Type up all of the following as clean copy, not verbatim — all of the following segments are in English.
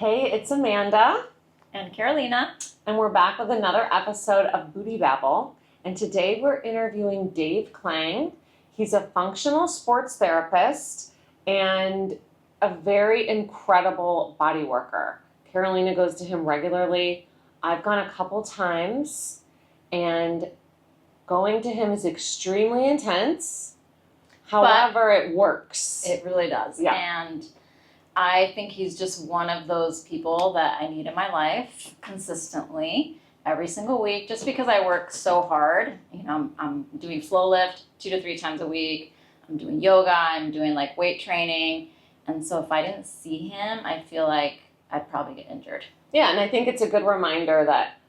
Hey, it's Amanda. And Carolina. And we're back with another episode of Booty Babble. And today we're interviewing Dave Claing. He's a functional sports therapist and a very incredible body worker. Carolina goes to him regularly. I've gone a couple times, and going to him is extremely intense. However, it works. It really does. Yeah. And I think he's just one of those people that I need in my life consistently every single week, just because I work so hard. You know, I'm doing flow lift 2 to 3 times a week. I'm doing yoga. I'm doing like weight training. And so if I didn't see him, I feel like I'd probably get injured. Yeah, and I think it's a good reminder that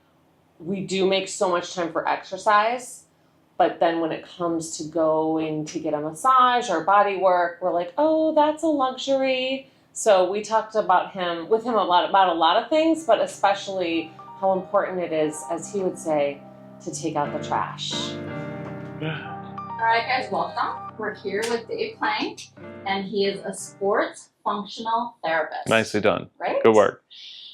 we do make so much time for exercise, but then when it comes to going to get a massage or body work, we're like, oh, that's a luxury. So we talked about with him about a lot of things, but especially how important it is, as he would say, to take out the trash. All right, guys, welcome. We're here with Dave Claing, and he is a sports functional therapist. Nicely done. Right? Good work.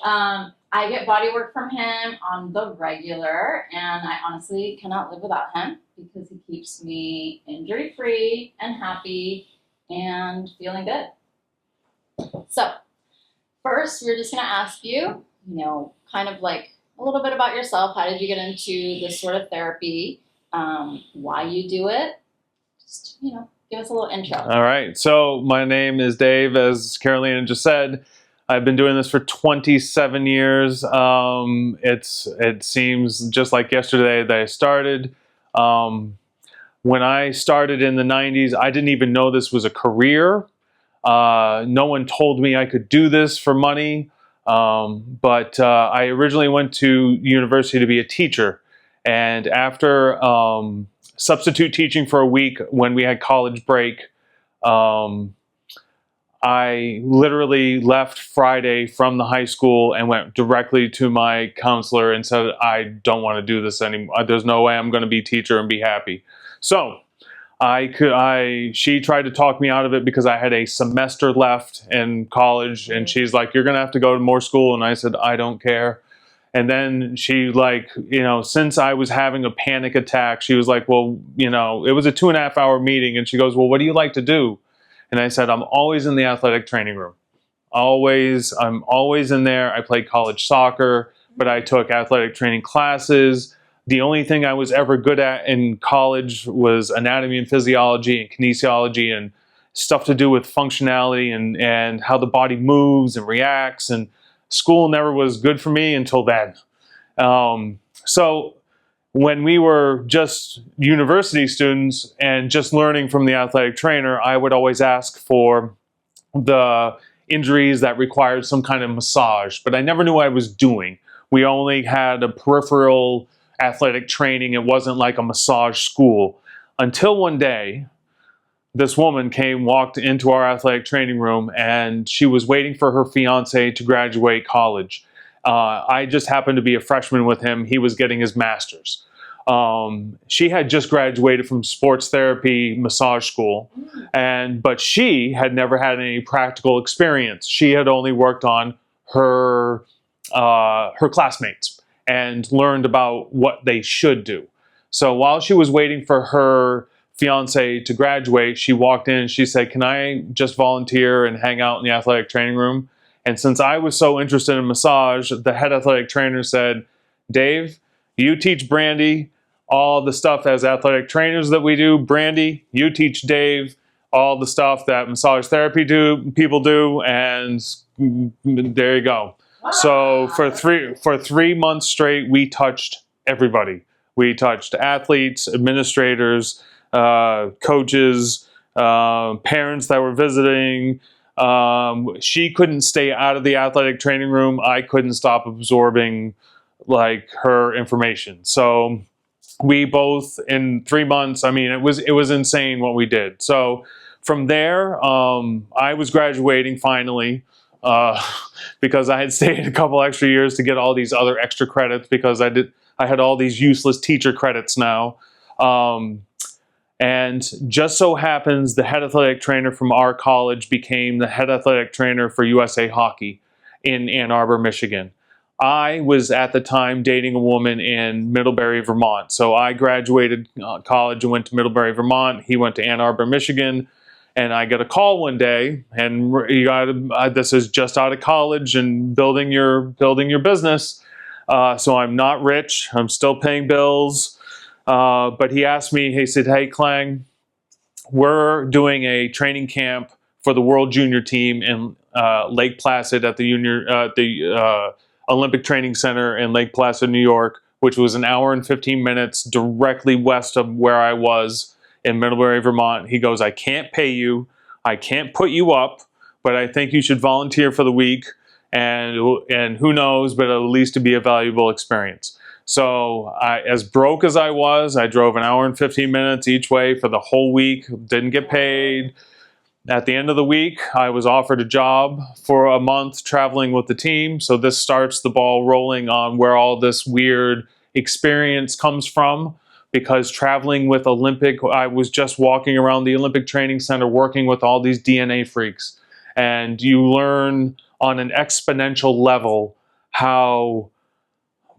I get body work from him on the regular, and I honestly cannot live without him because he keeps me injury-free and happy and feeling good. So, first, we're just going to ask you, kind of like a little bit about yourself. How did you get into this sort of therapy? Why you do it? Just, give us a little intro. All right. So my name is Dave, as Carolina just said. I've been doing this for 27 years. It seems just like yesterday that I started. When I started in the 90s, I didn't even know this was a career. No one told me I could do this for money. But I originally went to university to be a teacher. And after substitute teaching for a week when we had college break, I literally left Friday from the high school and went directly to my counselor and said, I don't want to do this anymore. There's no way I'm going to be a teacher and be happy. So she tried to talk me out of it because I had a semester left in college, and she's like, you're going to have to go to more school. And I said, I don't care. And then she since I was having a panic attack, she was like, well, it was a 2.5 hour meeting. And she goes, well, what do you like to do? And I said, I'm always in the athletic training room. I'm always in there. I played college soccer, but I took athletic training classes. The only thing I was ever good at in college was anatomy and physiology and kinesiology and stuff to do with functionality and how the body moves and reacts. And school never was good for me until then. So when we were just university students and just learning from the athletic trainer, I would always ask for the injuries that required some kind of massage, but I never knew what I was doing. We only had a peripheral athletic training. It wasn't like a massage school until one day this woman walked into our athletic training room, and she was waiting for her fiance to graduate college. I just happened to be a freshman with him. He was getting his master's. She had just graduated from sports therapy massage school, but she had never had any practical experience. She had only worked on her classmates and learned about what they should do. So while she was waiting for her fiance to graduate, she walked in and she said, can I just volunteer and hang out in the athletic training room? And since I was so interested in massage, the head athletic trainer said, Dave, you teach Brandy all the stuff as athletic trainers that we do. Brandy, you teach Dave all the stuff that massage therapy people do, and there you go. Wow. So for 3 months straight, we touched everybody. We touched athletes, administrators, coaches, parents that were visiting. She couldn't stay out of the athletic training room. I couldn't stop absorbing her information. So we both, in 3 months, it was insane what we did. So from there, I was graduating finally, because I had stayed a couple extra years to get all these other extra credits, because I had all these useless teacher credits now. And just so happens the head athletic trainer from our college became the head athletic trainer for USA Hockey. in Ann Arbor, Michigan. I was at the time dating a woman in Middlebury, Vermont. So I graduated college and went to Middlebury, Vermont. He went to Ann Arbor, Michigan. And I got a call one day, and this is just out of college and building your business. So I'm not rich. I'm still paying bills. But he asked me, he said, "Hey, Claing, we're doing a training camp for the World Junior Team in Lake Placid at the Olympic Training Center in Lake Placid, New York, which was an hour and 15 minutes directly west of where I was in Middlebury, Vermont." He goes, "I can't pay you. I can't put you up, but I think you should volunteer for the week. And who knows, but at least to be a valuable experience." So as broke as I was, I drove an hour and 15 minutes each way for the whole week, didn't get paid. At the end of the week, I was offered a job for a month traveling with the team. So this starts the ball rolling on where all this weird experience comes from, because traveling with I was just walking around the Olympic Training Center working with all these DNA freaks. And you learn on an exponential level how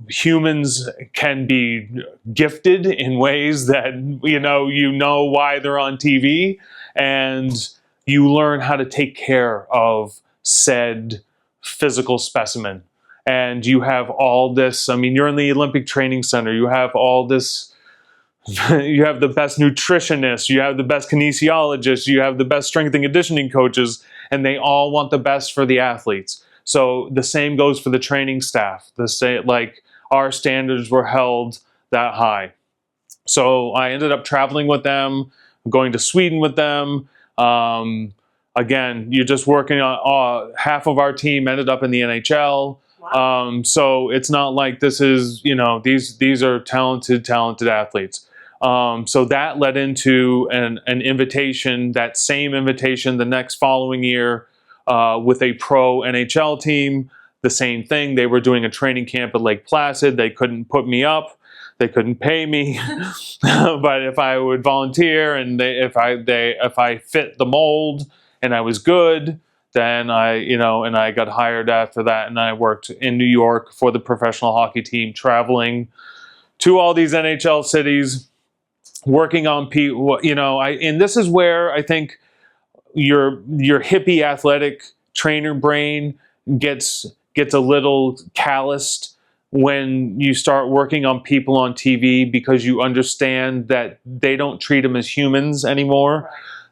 humans can be gifted in ways that you know why they're on TV, and you learn how to take care of said physical specimen. And you have all this, I mean, you're in the Olympic Training Center, you have all this, you have the best nutritionists, you have the best kinesiologists, you have the best strength and conditioning coaches, and they all want the best for the athletes. So the same goes for the training staff. Our standards were held that high. So I ended up traveling with them, going to Sweden with them. Again, you're just working on half of our team ended up in the NHL. Wow. So it's not like this is, these are talented athletes. So that led into an invitation, that same invitation the next following year with a pro NHL team. The same thing. They were doing a training camp at Lake Placid. They couldn't put me up. They couldn't pay me. But if I would volunteer and if I fit the mold and I was good, then I got hired after that, and I worked in New York for the professional hockey team, traveling to all these NHL cities, working on people. And this is where I think your hippie athletic trainer brain gets a little calloused when you start working on people on TV, because you understand that they don't treat them as humans anymore.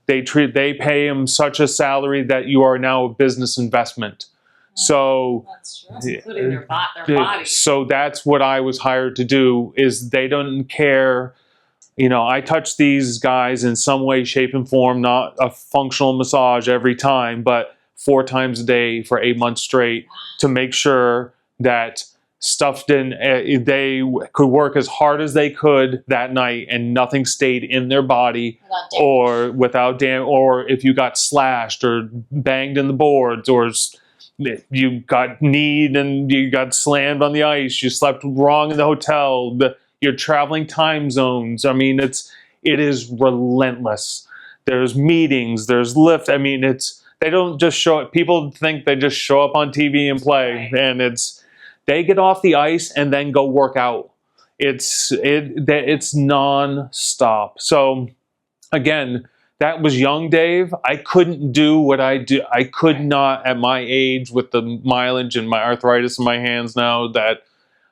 Right. They pay them such a salary that you are now a business investment. So That's true. That's including their body. So that's what I was hired to do. Is they don't care. I touch these guys in some way, shape, and form, not a functional massage every time, but 4 times a day for 8 months straight, to make sure that stuff they could work as hard as they could that night and nothing stayed in their body or if you got slashed or banged in the boards, or you got kneed and you got slammed on the ice, you slept wrong in the hotel, you're traveling time zones. I mean, it is relentless. There's meetings, there's lift. I mean, they don't just show up. People think they just show up on TV and play, right. And they get off the ice and then go work out. It's non-stop. So again, that was young Dave. I couldn't do what I do. I could not, at my age, with the mileage and my arthritis in my hands now, that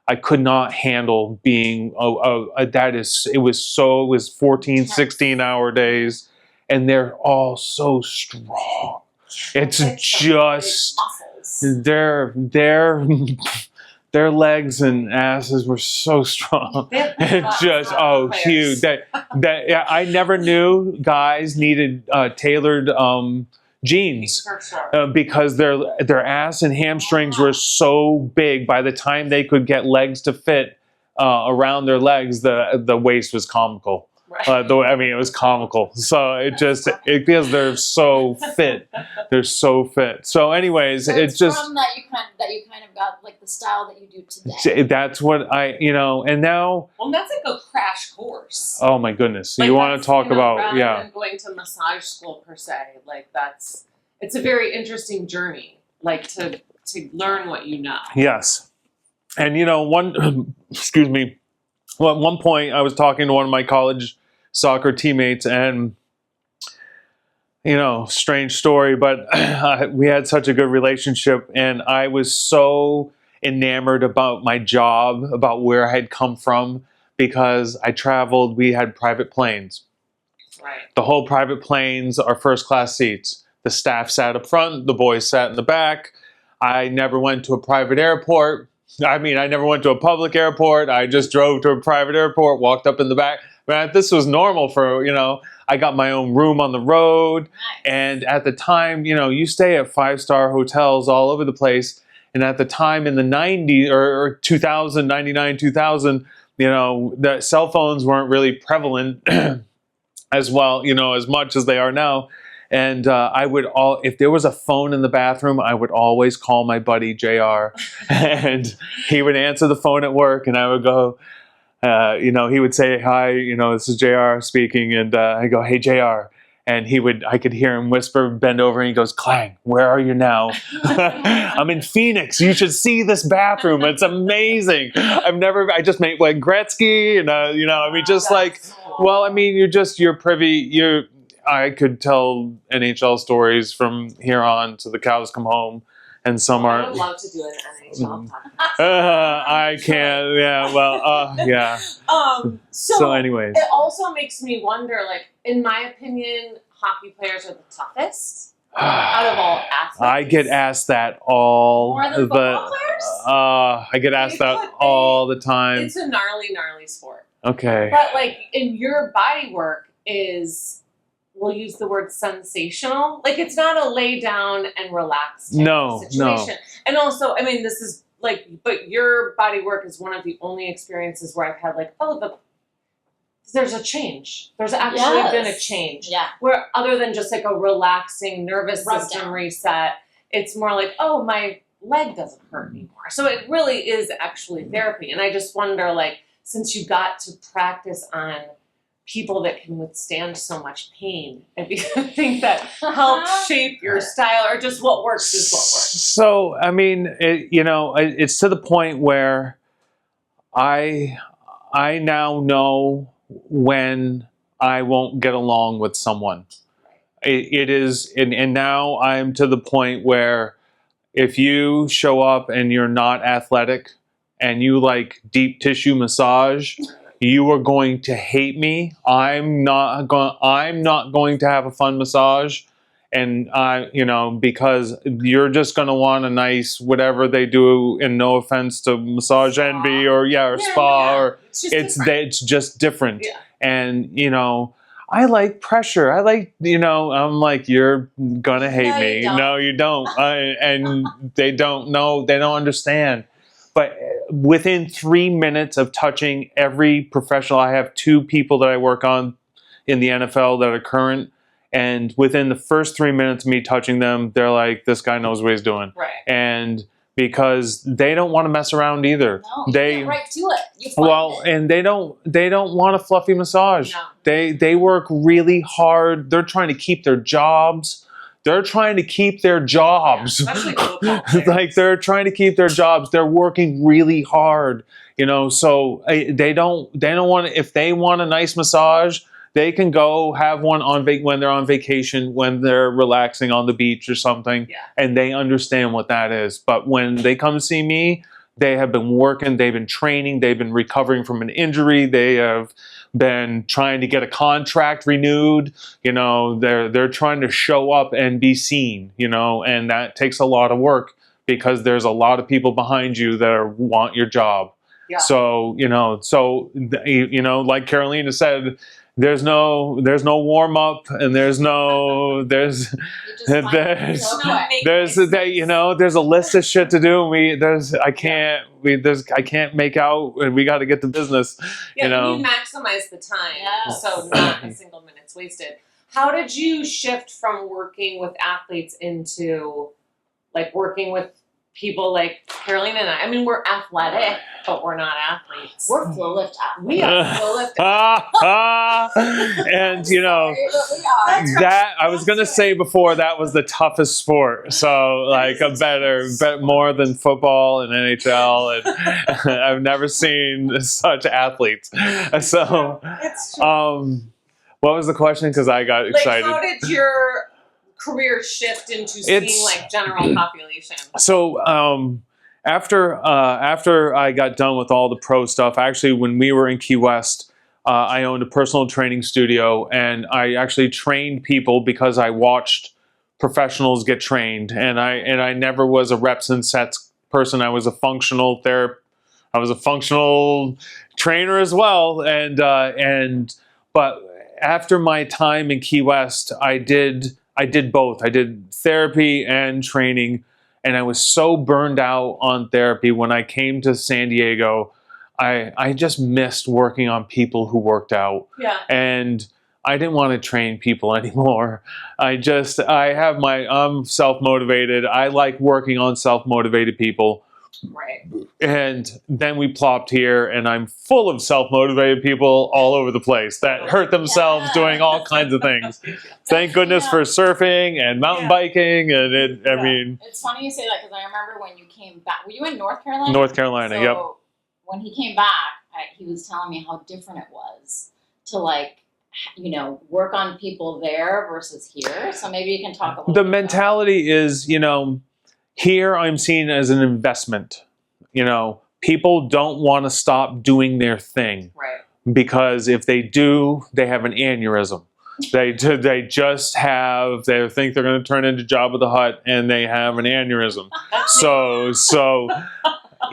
I could not handle being it was 14, 16-hour days, and they're all so strong. It's just their legs and asses were so strong. It's just huge. I never knew guys needed tailored jeans, For sure. because their ass and hamstrings were so big. By the time they could get legs to fit around their legs, the waist was comical. Right. It was comical. So because they're so fit. They're so fit. So anyways, so it's just from that you kind of got like the style that you do today. That's what and now. Well, that's like a crash course. Oh my goodness! You want to talk about rather than going to massage school per se, it's a very interesting journey. Like to to learn what you know. Yes. And excuse me. Well, at one point I was talking to one of my college soccer teammates, and strange story, but we had such a good relationship, and I was so enamored about my job, about where I had come from, because I traveled. We had private planes. Right. The whole private planes are first class seats. The staff sat up front, the boys sat in the back. I never went to a private airport. I never went to a public airport. I just drove to a private airport, walked up in the back. Man, this was normal for, I got my own room on the road. Nice. And at the time, you stay at 5-star hotels all over the place. And at the time in the 90s or 2000, 99, 2000, the cell phones weren't really prevalent as well, as much as they are now. And if there was a phone in the bathroom, I would always call my buddy JR, and he would answer the phone at work, and I would go, he would say, "Hi, this is JR speaking," and I go, "Hey, JR," and I could hear him whisper, bend over, and he goes, "Claing, where are you now?" "I'm in Phoenix. You should see this bathroom. It's amazing. I just made like Gretzky, and you're privy. I could tell NHL stories from here on to the cows come home, and some I are. would love to do an NHL podcast. I can't. Yeah. Well. Yeah. So, anyways, it also makes me wonder. Like, in my opinion, hockey players are the toughest out of all athletes. I get asked that all More than football players? I get asked that all the time. It's a gnarly sport. Okay. But like, in your body work is. We'll use the word sensational. Like, it's not a lay down and relax type situation. And also, this is like, but your body work is one of the only experiences where I've had like, there's a change. There's actually been a change. Yeah. Where other than just like a relaxing nervous system reset, it's more like, oh, my leg doesn't hurt anymore. So it really is actually therapy. And I just wonder, like, since you got to practice on people that can withstand so much pain, if you think that helps shape your style, or just what works is what works. So, it's to the point where I now know when I won't get along with someone. It is, and now I'm to the point where if you show up and you're not athletic and you like deep tissue massage, you are going to hate me. I'm not going to have a fun massage, and because you're just going to want a nice whatever they do. And no offense to Massage Envy or spa, or it's just different. Yeah. And I like pressure. I like I'm like, you're gonna hate me. No, you don't. And they don't know. They don't understand. But within 3 minutes of touching every professional, I have 2 people that I work on in the NFL that are current. And within the first 3 minutes of me touching them, they're like, this guy knows what he's doing. Right. And because they don't want to mess around either. No, they get right to it. And they don't want a fluffy massage. No. They work really hard. They're trying to keep their jobs. Especially football players. Like, they're trying to keep their jobs. They're working really hard, so they don't want to, if they want a nice massage, they can go have one when they're on vacation, when they're relaxing on the beach or something, and they understand what that is. But when they come see me, they have been working, they've been training, they've been recovering from an injury, they have been trying to get a contract renewed, they're trying to show up and be seen, and that takes a lot of work because there's a lot of people behind you that want your job. Yeah. So, like Carolina said, there's no warm up, and there's a list of shit to do. I can't make out, and we got to get to business. Yeah, and you maximize the time, so not a single minute's wasted. How did you shift from working with athletes into like working with people like Caroline and I mean, we're athletic, but we're not athletes. We're flow lift athletes. We are flow lift. And you know, Sorry, but we are. that I was gonna say before, that was the toughest sport. So like a better more than football and NHL, and I've never seen such athletes. So, It's true. what was the question? Because I got excited. Like, how did your career shift into seeing It's- like general population? So after I got done with all the pro stuff, actually, when we were in Key West, I owned a personal training studio, and I actually trained people because I watched professionals get trained, and I never was a reps and sets person. I was a functional I was a functional trainer as well, but after my time in Key West, I did both. I did therapy and training, and I was so burned out on therapy when I came to San Diego. I just missed working on people who worked out. Yeah. And I didn't want to train people anymore. I'm self-motivated. I like working on self-motivated people. Right. And then we plopped here, and I'm full of self-motivated people all over the place that hurt themselves doing all kinds of things. Thank goodness for surfing and mountain biking, and I mean, It's funny you say that because I remember when you came back. Were you in North Carolina? North Carolina, So yep. when he came back, he was telling me how different it was to like, you know, work on people there versus here. So maybe you can talk a little The bit mentality is, you know, here I'm seen as an investment. You know, people don't want to stop doing their thing. Right. Because if they do, they have an aneurysm. They think they're going to turn into Jabba the Hutt, and they have an aneurysm. So,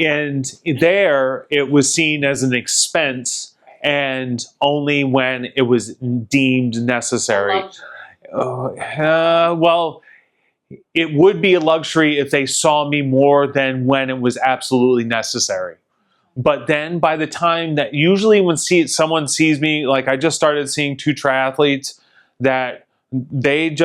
and there it was seen as an expense, and only when it was deemed necessary. Well, it would be a luxury if they saw me more than when it was absolutely necessary. But then by the time that usually when someone sees me, like I just started seeing 2 triathletes that they're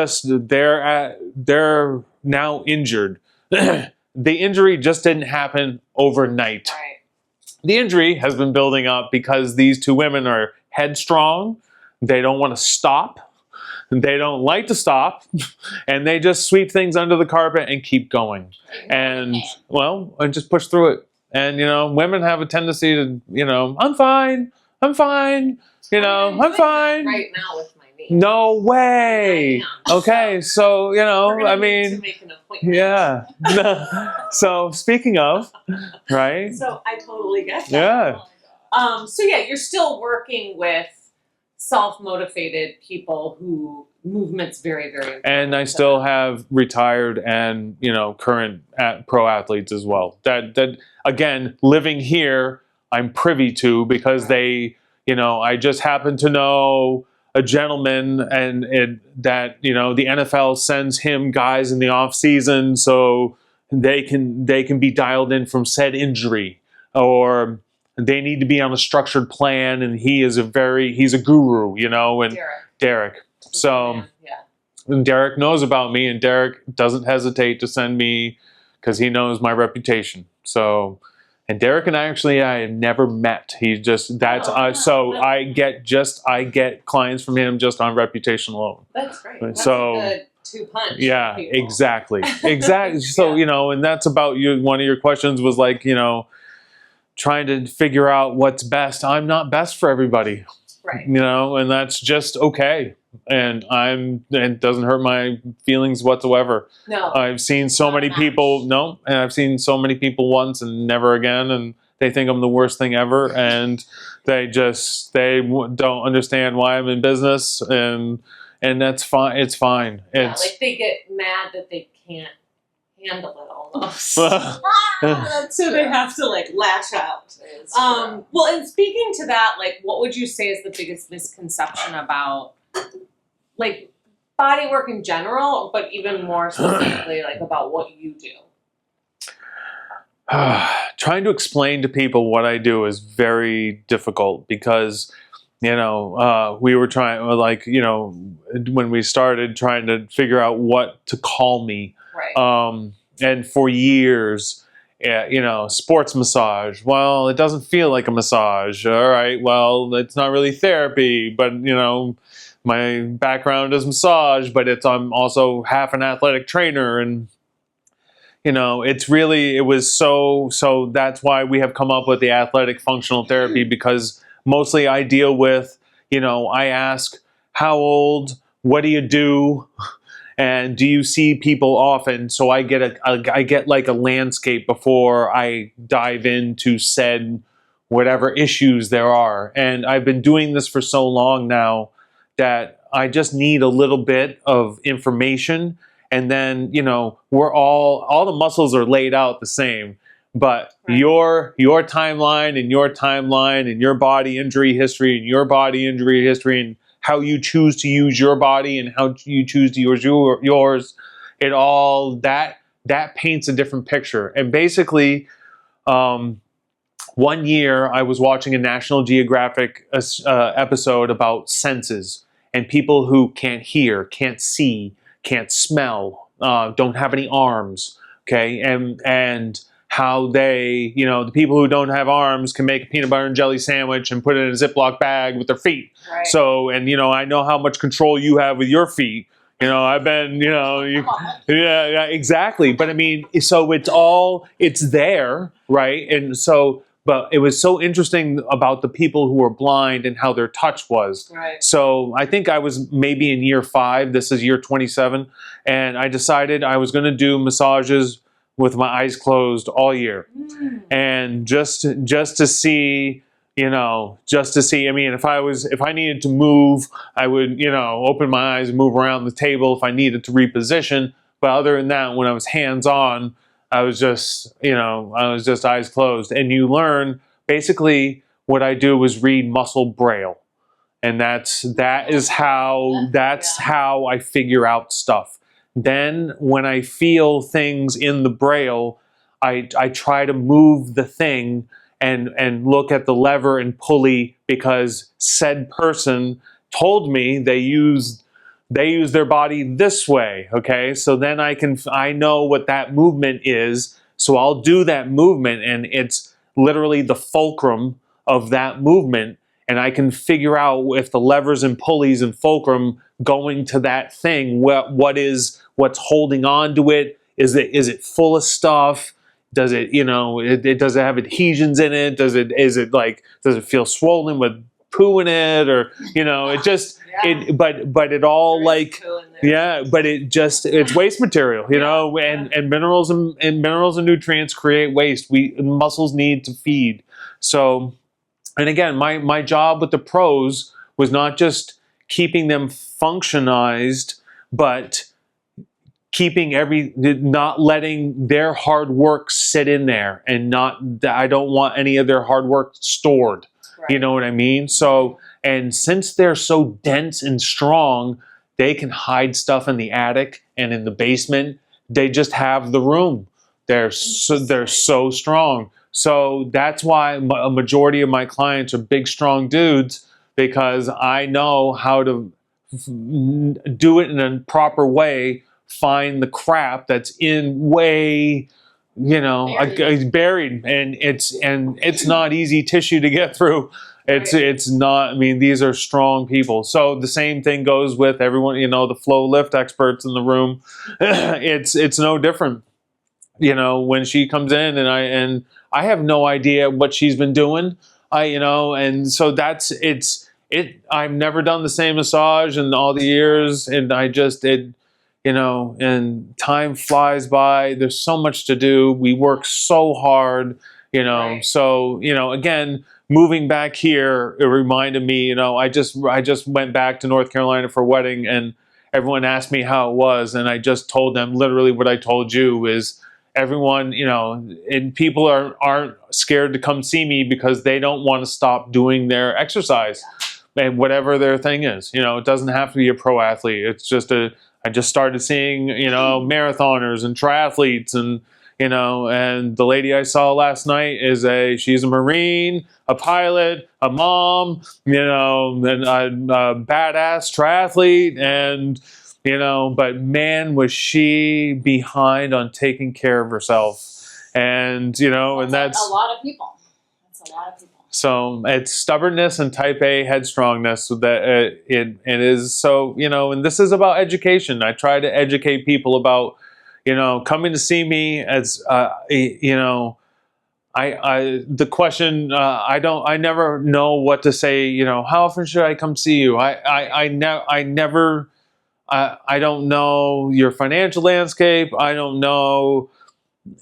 now injured. The injury just didn't happen overnight. Right. The injury has been building up because these 2 women are headstrong. They don't want to stop. They don't like to stop, and they just sweep things under the carpet and keep going. And just push through it. And, you know, women have a tendency to, you know, I'm fine, you know, I'm fine. Right now with my knee. No way. Okay, so, you know, We're gonna I need to mean, make an appointment. yeah. So speaking of, right? So I totally get that. Yeah. So yeah, you're still working with self-motivated people who movement's very, very important. And I still have retired and, you know, current pro athletes as well. That again, living here, I'm privy to because they, you know, I just happen to know a gentleman that, you know, the NFL sends him guys in the off season so they can be dialed in from said injury, or they need to be on a structured plan, and he's a guru, you know, and Derek. So and Derek knows about me, and Derek doesn't hesitate to send me because he knows my reputation. So, and Derek and I have never met. He's just I get clients from him just on reputation alone. That's great. That's So a good 2-punch. yeah, for people. exactly. So you know, and that's about you. One of your questions was like, you know, trying to figure out what's best. I'm not best for everybody. Right. You know, and that's just okay. And it doesn't hurt my feelings whatsoever. No. I've seen so many people, and I've seen so many people once and never again, and they think I'm the worst thing ever, and they don't understand why I'm in business, and that's fine. It's fine. Yeah, like they get mad that they can't handle it almost. So they have to like lash out. Well, and speaking to that, like what would you say is the biggest misconception about like body work in general, but even more specifically like about what you do? Trying to explain to people what I do is very difficult because, you know, we were trying, like, you know, when we started trying to figure out what to call me. Right. And for years, sports massage. Well, it doesn't feel like a massage. All right, well, it's not really therapy, but my background is massage, but I'm also half an athletic trainer, and it was so that's why we have come up with the athletic functional therapy, because mostly I deal with, I ask, how old, what do you do, and do you see people often? So I get like a landscape before I dive into said whatever issues there are. And I've been doing this for so long now that I just need a little bit of information. And then, we're all the muscles are laid out the same, but Right. your timeline and your timeline and your body injury history and your body injury history and how you choose to use your body and how you choose to use yours, it all that paints a different picture. And basically, one year I was watching a National Geographic episode about senses and people who can't hear, can't see, can't smell, don't have any arms, okay, and how they, the people who don't have arms can make a peanut butter and jelly sandwich and put it in a Ziploc bag with their feet. Right. So, and I know how much control you have with your feet. I've been, yeah, exactly. But I mean, so it's there, right? And so, but it was so interesting about the people who were blind and how their touch was. Right. So I think I was maybe in year 5. This is year 27. And I decided I was going to do massages with my eyes closed all year. And just to see, I mean, if I needed to move, I would, open my eyes and move around the table if I needed to reposition. But other than that, when I was hands-on, I was just eyes closed. And you learn, basically, what I do is read muscle braille. And that is how I figure out stuff. Then when I feel things in the braille, I try to move the thing and look at the lever and pulley, because said person told me they use their body this way, okay? So then I know what that movement is, so I'll do that movement, and it's literally the fulcrum of that movement, and I can figure out if the levers and pulleys and fulcrum going to that thing, what's holding on to it, is it full of stuff? Does it, does it have adhesions in it? Does it feel swollen with poo in it, or it just but it all but it's waste material, and minerals and nutrients create waste. Muscles need to feed. So, and again, my job with the pros was not just keeping them functionized, but not letting their hard work sit in there, and I don't want any of their hard work stored. Right. You know what I mean? So, and since they're so dense and strong, they can hide stuff in the attic and in the basement. They just have the room. They're so strong. So that's why a majority of my clients are big, strong dudes, because I know how to do it in a proper way. Find the crap that's in way, buried, and it's not easy tissue to get through. It's not. I mean, these are strong people. So the same thing goes with everyone. The flow lift experts in the room. It's no different. When she comes in, and I have no idea what she's been doing. And so that's it. I've never done the same massage in all the years, and and time flies by. There's so much to do. We work so hard, Right. So, again, moving back here, it reminded me, I just went back to North Carolina for a wedding, and everyone asked me how it was. And I just told them literally what I told you is everyone, and people aren't scared to come see me because they don't want to stop doing their exercise and whatever their thing is. It doesn't have to be a pro athlete. It's just I just started seeing, marathoners and triathletes, and, and the lady I saw last night she's a Marine, a pilot, a mom, and a badass triathlete, and, you know, but man, was she behind on taking care of herself. And, you know, and that's a lot of people. That's a lot of people. so it's stubbornness and type A headstrongness that it is. So, you know, and this is about education. I try to educate people about, you know, coming to see me as, you know, the question, I never know what to say, you know, how often should I come see you? I don't know your financial landscape. I don't know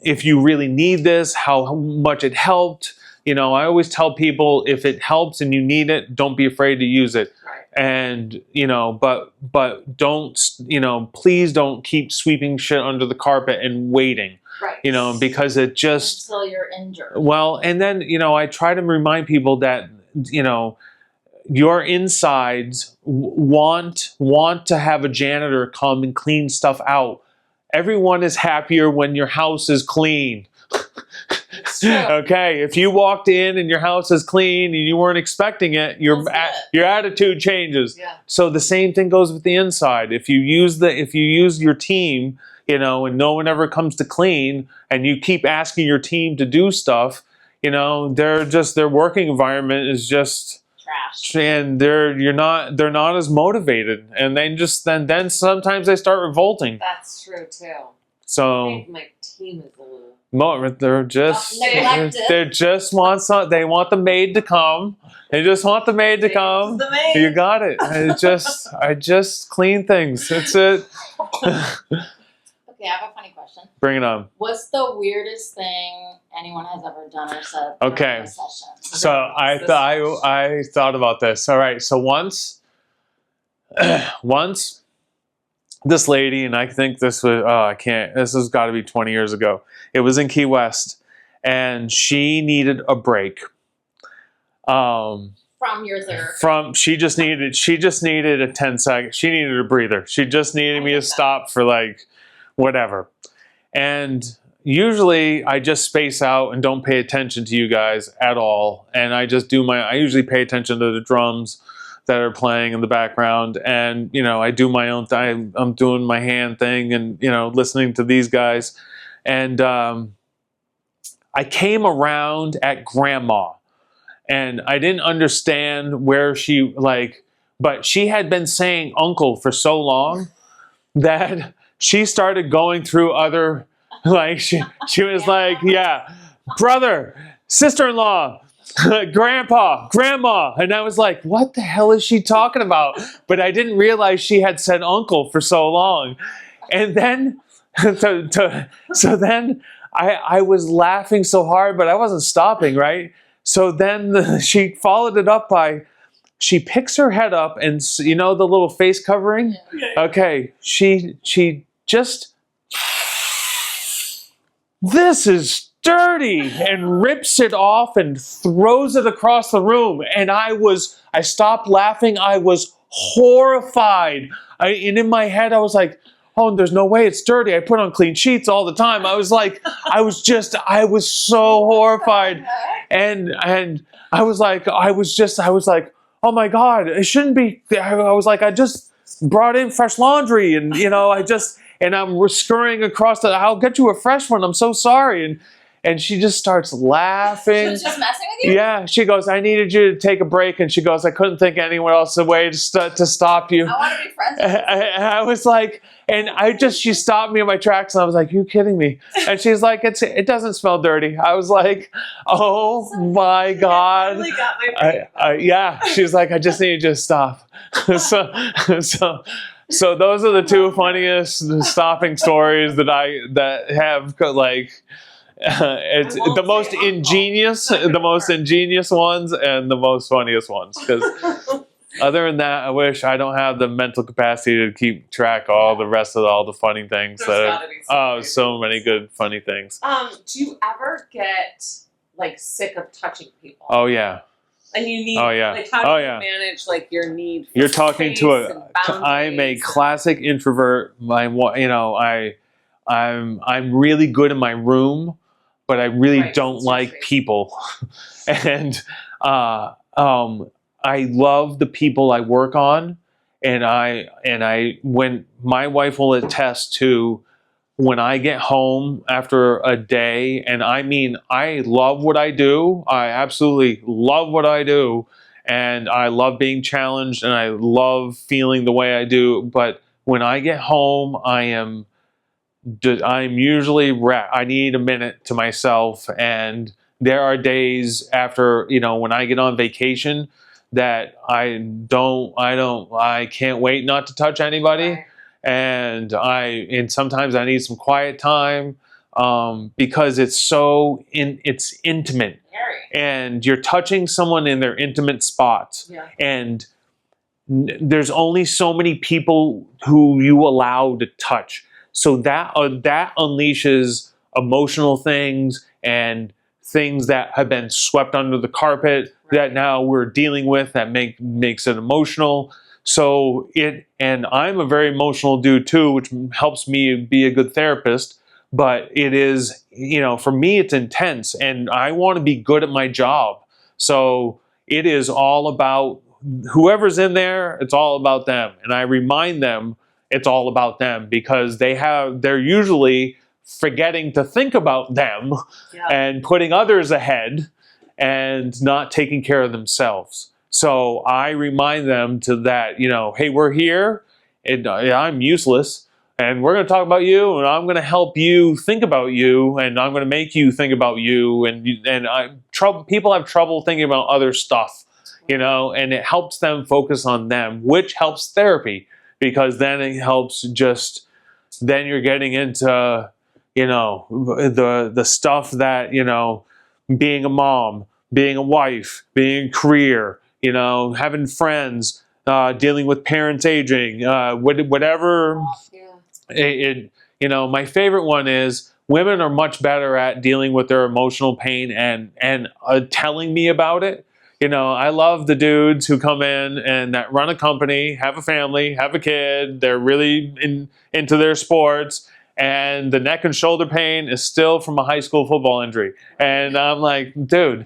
if you really need this, how much it helped. You know, I always tell people, if it helps and you need it, don't be afraid to use it. Right. And, you know, but don't, you know, please don't keep sweeping shit under the carpet and waiting. Right. You know, because it just, until you're injured. well, and then, you know, I try to remind people that, you know, your insides want to have a janitor come and clean stuff out. Everyone is happier when your house is clean. Okay, if you walked in and your house is clean and you weren't expecting it, your attitude changes. Yeah. So the same thing goes with the inside. If you use your team, you know, and no one ever comes to clean, and you keep asking your team to do stuff, you know, their working environment is just trash, and they're not as motivated, and then sometimes they start revolting. That's true too. I So think my team is a little. they're just neglected. they just want they want the maid to come. They just want the maid to come. The maid. You got it. I just clean things. That's it. Okay, I have a funny question. Bring it on. What's the weirdest thing anyone has ever done or said Okay. during a session? So I thought about this. All right. So once this lady, and I think this was this has got to be 20 years ago. It was in Key West, and she needed a break. From your therapist. She just needed a 10-second. She needed a breather. She just needed me to stop for like whatever. And usually I just space out and don't pay attention to you guys at all. And I usually pay attention to the drums that are playing in the background. And, you know, I do my own thing. I'm doing my hand thing and, you know, listening to these guys. And I came around at grandma, and I didn't understand where but she had been saying uncle for so long that she started going through other, like, she was like, yeah, brother, sister-in-law, grandpa, grandma. And I was like, what the hell is she talking about? But I didn't realize she had said uncle for so long. And then, so then I was laughing so hard, but I wasn't stopping, right? So then she followed it up by, she picks her head up, and you know the little face covering? Okay, she just, this is dirty, and rips it off and throws it across the room. And I stopped laughing. I was horrified. And in my head, I was like, oh, there's no way it's dirty. I put on clean sheets all the time. I was like, I was so horrified. And I was like, oh my God, it shouldn't be. I was like, I just brought in fresh laundry, and, you know, and I'm scurrying across I'll get you a fresh one. I'm so sorry. And she just starts laughing. She was just messing with you? Yeah, she goes, I needed you to take a break. And she goes, I couldn't think anywhere else a way to stop you. I want to be friends with you. I was like, and she stopped me in my tracks, and I was like, you kidding me? And she's like, it doesn't smell dirty. I was like, oh my God. Really got my yeah, she's like, I just need you to stop. So those are the two funniest stopping stories that have like, it's the most ingenious ones and the most funniest ones, because other than that, I wish I don't have the mental capacity to keep track of all the rest of all the funny things. So many good funny things. Do you ever get like sick of touching people? Oh yeah. And you need, like, how do you manage like your need for You're talking space to and I'm a boundaries? classic introvert. I'm really good in my room, but I really don't like people. And I love the people I work on. when my wife will attest to, when I get home after a day, and I mean, I love what I do. I absolutely love what I do. And I love being challenged, and I love feeling the way I do. But when I get home, I'm usually I need a minute to myself. And there are days after, when I get on vacation that I can't wait not to touch anybody. Right. And sometimes I need some quiet time, because it's intimate, and you're touching someone in their intimate spots. Yeah. And there's only so many people who you allow to touch. So that unleashes emotional things and things that have been swept under the carpet, Right. that now we're dealing with, that makes it emotional. So and I'm a very emotional dude too, which helps me be a good therapist. But it is, for me, it's intense, and I want to be good at my job. So it is all about whoever's in there. It's all about them, and I remind them it's all about them, because they're usually forgetting to think about them. Yeah. And putting others ahead and not taking care of themselves. So I remind them to that, hey, we're here, and I'm useless, and we're going to talk about you, and I'm going to help you think about you, and I'm going to make you think about you. And people have trouble thinking about other stuff, and it helps them focus on them, which helps therapy, because then it helps then you're getting into, the stuff that, being a mom, being a wife, being a career, having friends, dealing with parents aging, whatever. Yeah. My favorite one is women are much better at dealing with their emotional pain and telling me about it. I love the dudes who come in and that run a company, have a family, have a kid. They're really into their sports, and the neck and shoulder pain is still from a high school football injury. And I'm like, dude,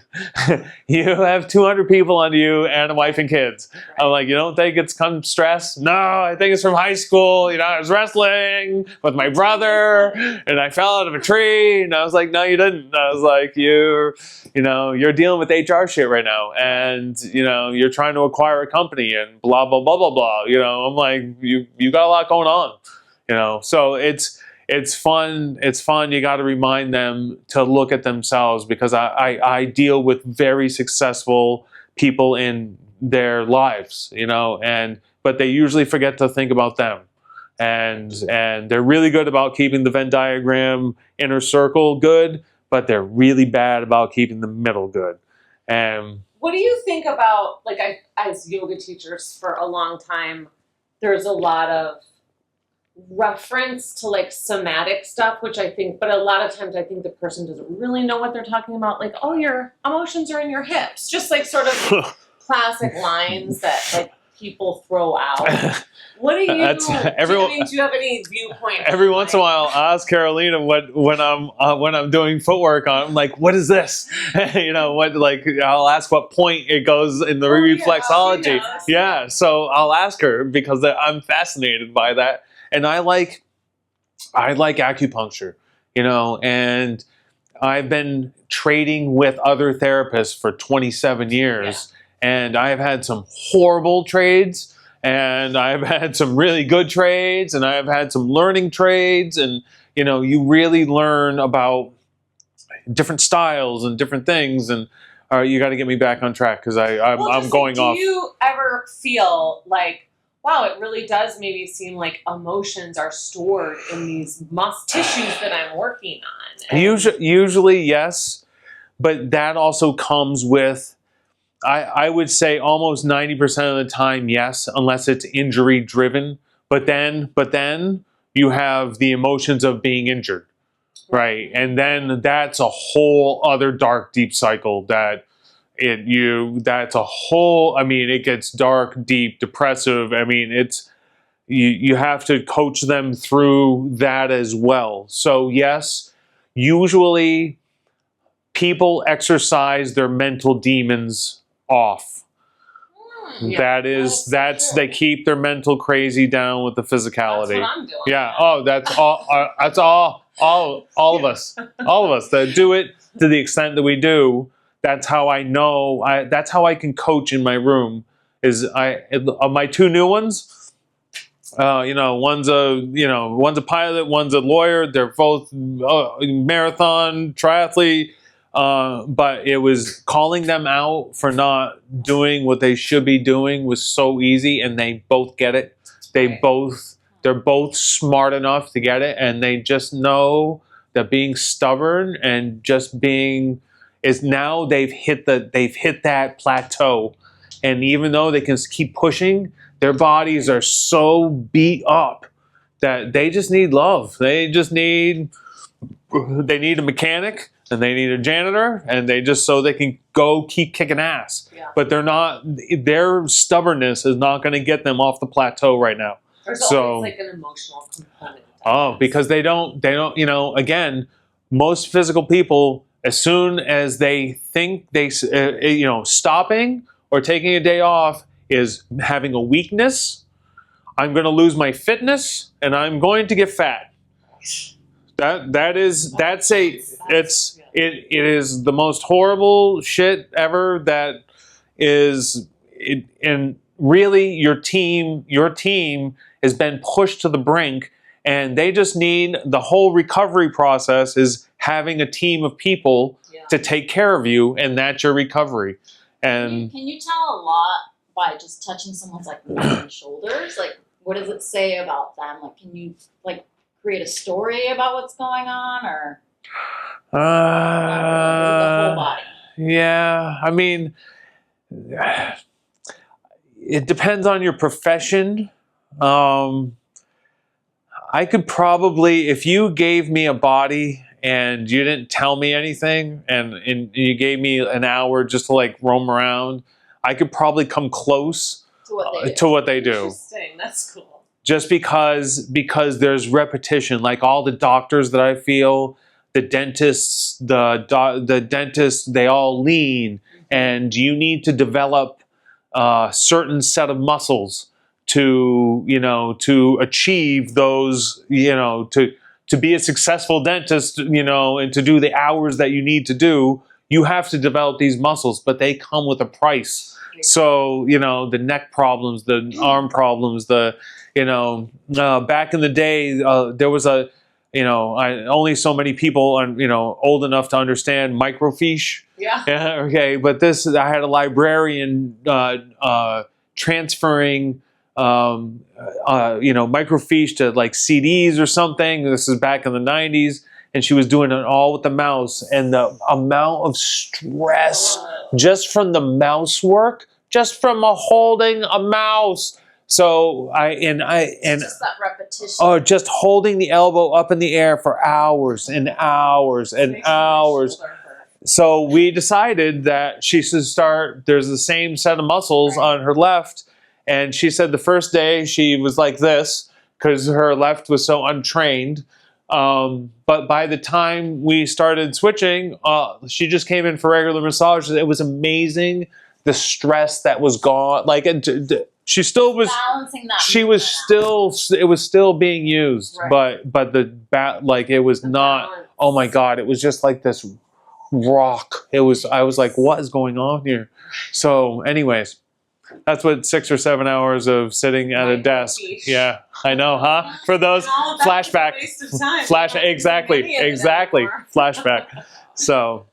you have 200 people under you and a wife and kids. I'm like, you don't think it's come stress? No, I think it's from high school. I was wrestling with my brother and I fell out of a tree. And I was like, no, you didn't. I was like, you're dealing with HR shit right now. And, you're trying to acquire a company and blah, blah, blah, blah, blah. I'm like, you got a lot going on, so it's fun. It's fun. You got to remind them to look at themselves, because I deal with very successful people in their lives, but they usually forget to think about them. And they're really good about keeping the Venn diagram inner circle good, but they're really bad about keeping the middle good. And What do you think about, as yoga teachers for a long time, there's a lot of reference to somatic stuff, which I think, but a lot of times I think the person doesn't really know what they're talking about. Oh, your emotions are in your hips. Just sort of classic lines that people throw out. What do you do? Do you have any viewpoint? Every once in a while, I'll ask Carolina when I'm doing footwork on. I'm like, what is this? I'll ask what point it goes in the reflexology. Yeah, so I'll ask her, because I'm fascinated by that. And I like acupuncture, and I've been trading with other therapists for 27 years, and I've had some horrible trades, and I've had some really good trades, and I've had some learning trades, and, you really learn about different styles and different things. And you got to get me back on track, because I'm going off. Do you ever feel wow, it really does maybe seem like emotions are stored in these tissues that I'm working on? Usually, yes, but that also comes with, I would say almost 90% of the time, yes, unless it's injury driven. But then you have the emotions of being injured, right? And then that's a whole other dark, deep cycle that's a whole, it gets dark, deep, depressive. You have to coach them through that as well. So yes, usually people exercise their mental demons off. Yeah. That's they keep their mental crazy down with the physicality. That's what I'm doing. Yeah. Oh, that's all. That's all of us. All of us that do it to the extent that we do. That's how I know. That's how I can coach in my room. Of my two new ones. One's a pilot, one's a lawyer. They're both marathon triathlete. But it was calling them out for not doing what they should be doing was so easy, and they both get it. They're both smart enough to get it, and they just know that being stubborn and just being is now they've hit that plateau, and even though they can keep pushing, their bodies are so beat up that they just need love. They need a mechanic and they need a janitor, and so they can go keep kicking ass. Yeah. But their stubbornness is not going to get them off the plateau right now. There's always like an emotional component. Because they don't, again, most physical people, as soon as they think stopping or taking a day off is having a weakness, I'm going to lose my fitness and I'm going to get fat. It is the most horrible shit ever. And really your team has been pushed to the brink, and they just need the whole recovery process is having a team of people to take care of you, and that's your recovery. And can you tell a lot by just touching someone's like neck and shoulders? Like, what does it say about them? Like, can you like create a story about what's going on, or the whole body? Yeah, I mean, it depends on your profession. I could probably, if you gave me a body and you didn't tell me anything, and you gave me an hour just to like roam around, I could probably come close to what they do. Interesting. That's cool. Just because there's repetition, like all the doctors that I feel, the dentists, they all lean, and you need to develop a certain set of muscles to achieve those, to be a successful dentist, and to do the hours that you need to do, you have to develop these muscles, but they come with a price. So, the neck problems, the arm problems, back in the day, there was only so many people are, old enough to understand microfiche. Yeah. Okay. But I had a librarian, transferring, microfiche to like CDs or something. This is back in the 90s. And she was doing it all with the mouse, and the amount of stress just from the mouse work, just from holding a mouse. So It's just that repetition. Oh, just holding the elbow up in the air for hours and hours and hours. So we decided that she should start. There's the same set of muscles on her left, and she said the first day she was like this because her left was so untrained. But by the time we started switching, she just came in for regular massages. It was amazing, the stress that was gone. Like she still was balancing that. She was still. It was still being used, right. but it was not. Balance. Oh my God! It was just like this rock. I was like, what is going on here? So, anyways. That's what 6 or 7 hours of sitting at a desk. Yeah, I know, huh? For those flashback, exactly, flashback. So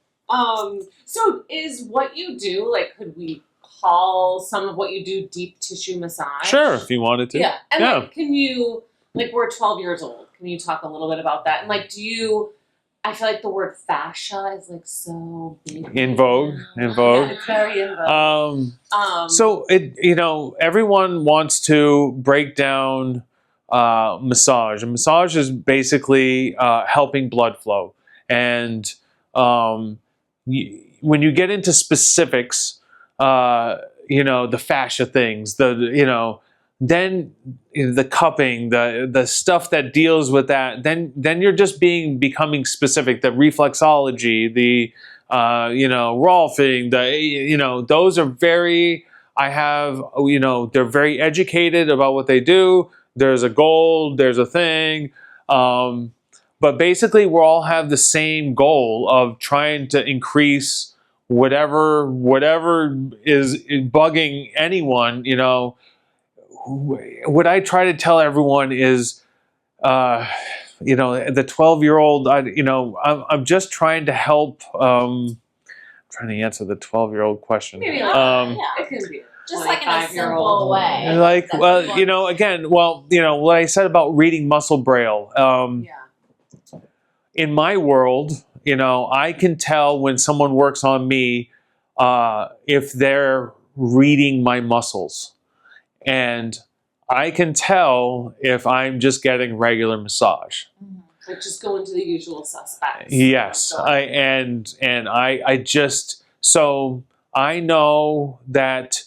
is what you do, like, could we call some of what you do deep tissue massage? Sure, if you wanted to. Yeah, and like, can you, like, we're 12 years old. Can you talk a little bit about that? And like, I feel like the word fascia is like so big. In vogue. Yeah, it's very in vogue. So everyone wants to break down massage. And massage is basically helping blood flow. And when you get into specifics, the fascia things, then the cupping, the stuff that deals with that, then you're just becoming specific. The reflexology, the rolfing, those are very I have, they're very educated about what they do. There's a goal, there's a thing. But basically, we all have the same goal of trying to increase whatever is bugging anyone. What I try to tell everyone is, the 12-year-old, I'm just trying to help. Trying to answer the 12-year-old question. Maybe it could be just like in a simple way. Like, what I said about reading muscle braille. In my world, I can tell when someone works on me if they're reading my muscles. And I can tell if I'm just getting regular massage. Like just go into the usual suspects. Yes, I just, so I know that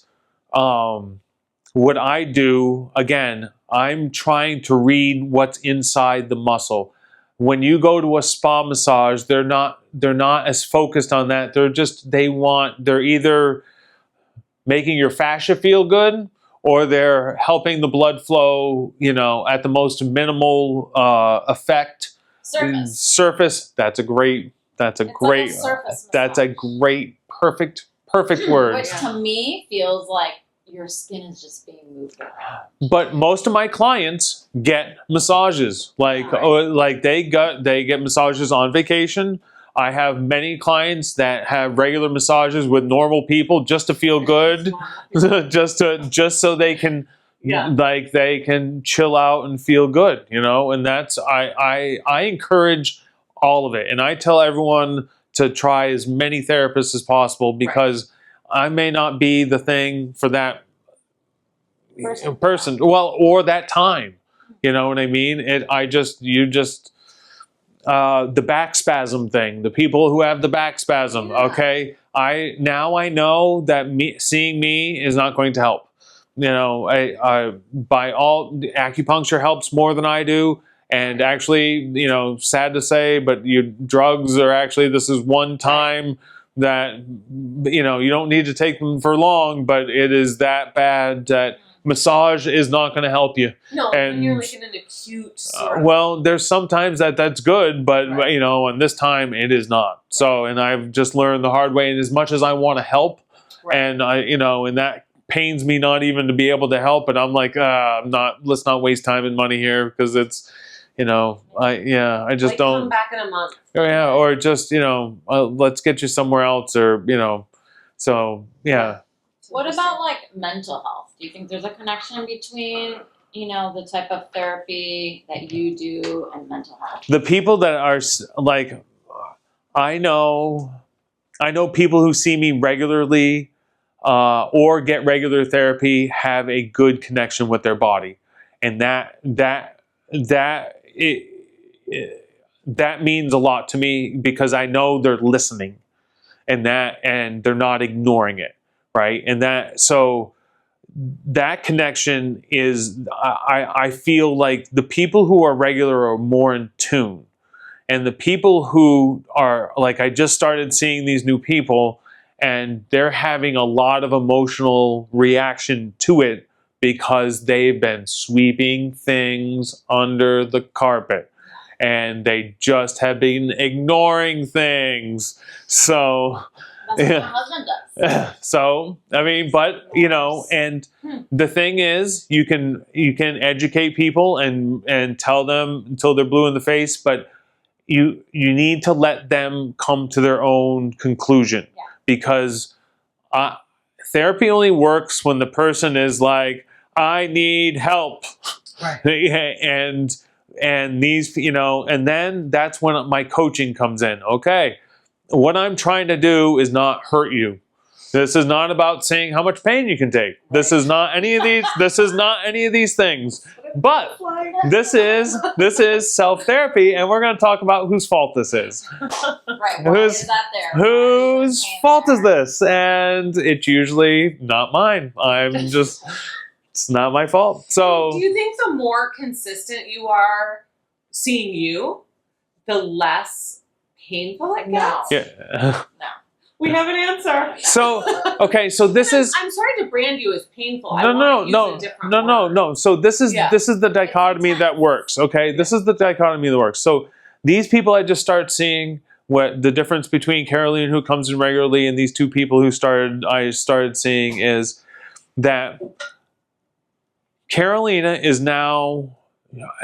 what I do, again, I'm trying to read what's inside the muscle. When you go to a spa massage, they're not as focused on that. They're either making your fascia feel good, or they're helping the blood flow, at the most minimal effect. Surface. That's a great perfect word. Which to me feels like your skin is just being moved around. But most of my clients get massages. They get massages on vacation. I have many clients that have regular massages with normal people just to feel good, just so they can, they can chill out and feel good, And that's I encourage all of it, and I tell everyone to try as many therapists as possible because I may not be the thing for that person, or that time. You know what I mean? The back spasm thing, the people who have the back spasm, okay? I know that seeing me is not going to help. Acupuncture helps more than I do. And actually, sad to say, but your drugs are actually, this is one time that, you don't need to take them for long, but it is that bad that massage is not going to help you. No, and when you're like in an acute sort well, there's sometimes that's good, but and this time it is not. So, and I've just learned the hard way. And as much as I want to help, and and that pains me not even to be able to help, but I'm like, let's not waste time and money here because it's, I just don't. Come back in a month. Or just let's get you somewhere else, or so yeah. What about like mental health? Do you think there's a connection between, the type of therapy that you do and mental health? The people that are like, I know people who see me regularly or get regular therapy have a good connection with their body, and that means a lot to me because I know they're listening, and they're not ignoring it. Right. And that connection is, I feel like the people who are regular are more in tune. And the people who are like, I just started seeing these new people and they're having a lot of emotional reaction to it because they've been sweeping things under the carpet and they just have been ignoring things. So that's what my husband does. So, I mean, but, and the thing is, you can educate people and tell them until they're blue in the face, but you need to let them come to their own conclusion because therapy only works when the person is like, I need help. Right. And these, and then that's when my coaching comes in. Okay. What I'm trying to do is not hurt you. This is not about saying how much pain you can take. Right. This is not any of these. This is not any of these things. But this is self-therapy, and we're going to talk about whose fault this is. Right. Why is that there? Whose fault is this? And it's usually not mine. It's not my fault. So, do you think the more consistent you are seeing you, the less painful it gets? Yeah. No. We have an answer. So, okay, so this is I'm sorry to brand you as painful. no. So this is the dichotomy that works. Okay, this is the dichotomy that works. So these people I just start seeing what the difference between Caroline, who comes in regularly, and these two people who I started seeing is that Carolina is now,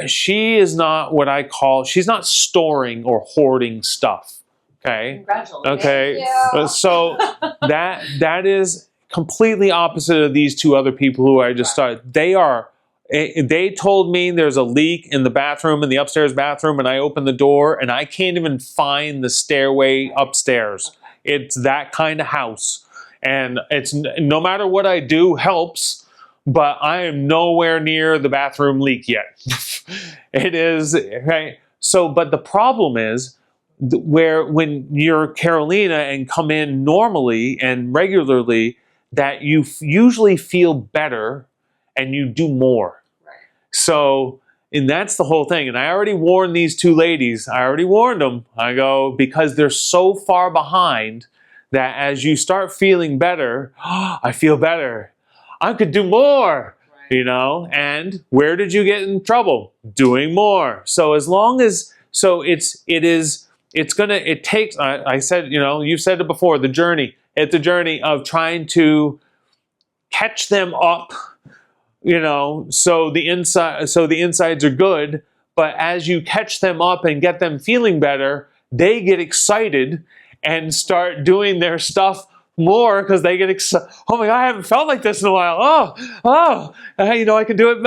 she is not what I call, she's not storing or hoarding stuff. Okay. Congratulations. Okay. So that is completely opposite of these two other people who I just started. They told me there's a leak in the bathroom, in the upstairs bathroom, and I open the door and I can't even find the stairway upstairs. It's that kind of house. And it's no matter what I do helps, but I am nowhere near the bathroom leak yet. It is, right? So, but the problem is, when you're Carolina and come in normally and regularly, that you usually feel better and you do more. Right. So, and that's the whole thing. And I already warned these two ladies. I already warned them. I go, because they're so far behind that as you start feeling better, I feel better. I could do more. Right. You know, and where did you get in trouble? Doing more. So as long as, so it takes, I said, you know, you've said it before, the journey. It's a journey of trying to catch them up, you know, so the insides are good, but as you catch them up and get them feeling better, they get excited and start doing their stuff more because they get excited. Oh my God, I haven't felt like this in a while. You know, I can do it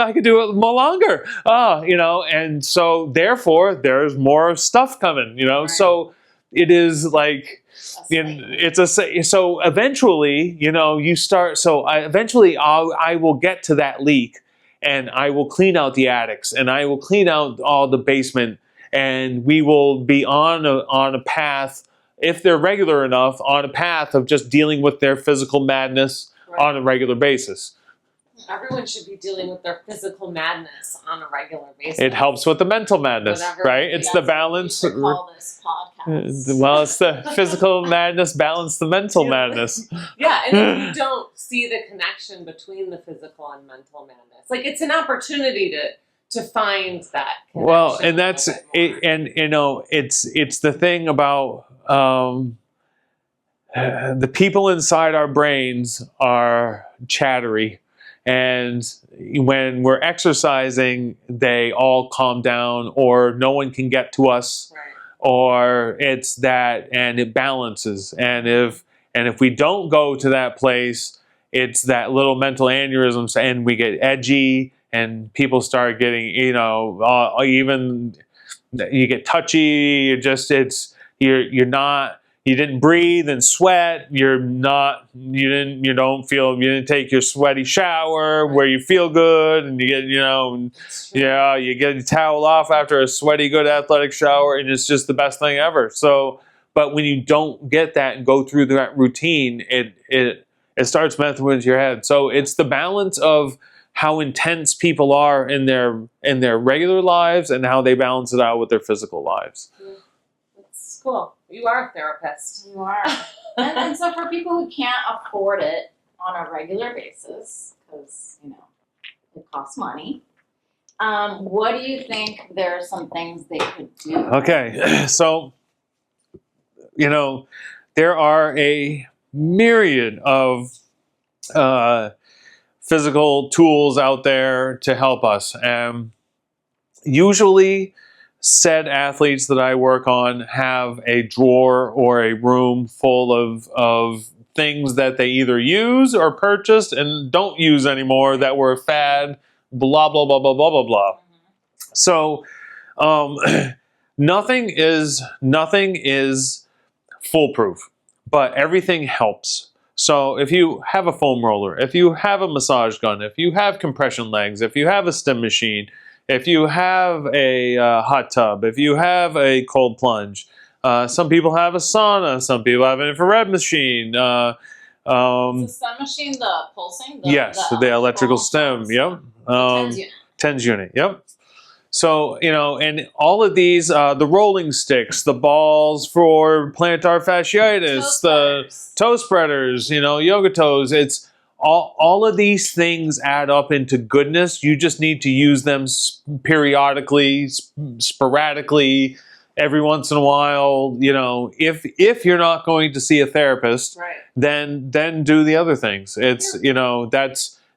more longer. You know, and so therefore there's more stuff coming, you know. Right. So it is like, so eventually, you know, you start, so I will get to that leak and I will clean out the attics and I will clean out all the basement and we will be on a path, if they're regular enough, on a path of just dealing with their physical madness on a regular basis. Everyone should be dealing with their physical madness on a regular basis. It helps with the mental madness, right? It's the balance. We should call this podcast. Well, it's the physical madness balance the mental madness. Yeah, and if you don't see the connection between the physical and mental madness, like it's an opportunity to find that connection. Well, and that's it, and you know, it's the thing about the people inside our brains are chattery. And when we're exercising, they all calm down, or no one can get to us, right. Or it's that, and it balances. And if we don't go to that place, it's that little mental aneurysms, and we get edgy, and people start getting, you know, even you get touchy. You didn't breathe and sweat. You didn't take your sweaty shower where you feel good, and you get, you know, you get your towel off after a sweaty, good athletic shower, and it's just the best thing ever. So, but when you don't get that and go through that routine, it starts messing with your head. So it's the balance of how intense people are in their regular lives and how they balance it out with their physical lives. Yeah. That's cool. You are a therapist. You are. and so for people who can't afford it on a regular basis, because, you know, it costs money, what do you think there are some things they could do? Okay, so, you know, there are a myriad of physical tools out there to help us. Usually, said athletes that I work on have a drawer or a room full of things that they either use or purchased and don't use anymore that were a fad, blah, blah, blah, blah, blah, blah, blah. So nothing is foolproof, but everything helps. So if you have a foam roller, if you have a massage gun, if you have compression legs, if you have a stim machine, if you have a hot tub, if you have a cold plunge, some people have a sauna, some people have an infrared machine. Is the stim machine the pulsing? Yes, the electrical stim, yep. TENS unit, yep. So, you know, and all of these, the rolling sticks, the balls for plantar fasciitis, the toe spreaders, you know, yoga toes, it's all of these things add up into goodness. You just need to use them periodically, sporadically, every once in a while. You know, if you're not going to see a therapist, Right. then do the other things. It's, you know,